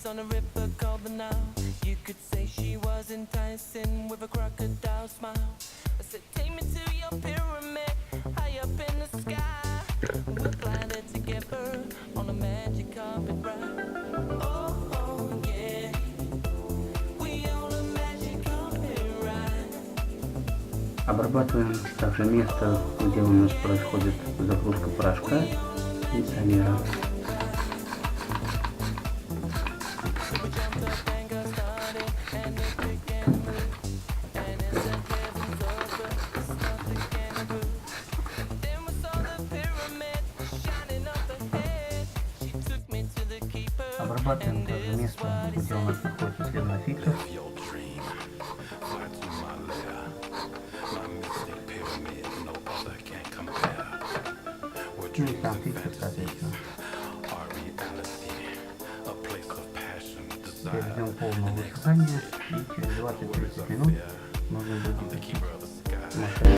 on a river called the Nile. You could say she was enticing with a crocodile smile. I said, take me to your pyramid, high up in the sky. We'll fly there together on a magic carpet ride. Oh, oh, yeah. We on a magic carpet ride. Обрабатываем также место, где у нас происходит загрузка порошка кондиционера. Обрабатываем также место, где у нас находится сливной фильтр. Ну и сам фильтр, соответственно. Теперь ждем полного высыхания и через 20-30 минут можно будет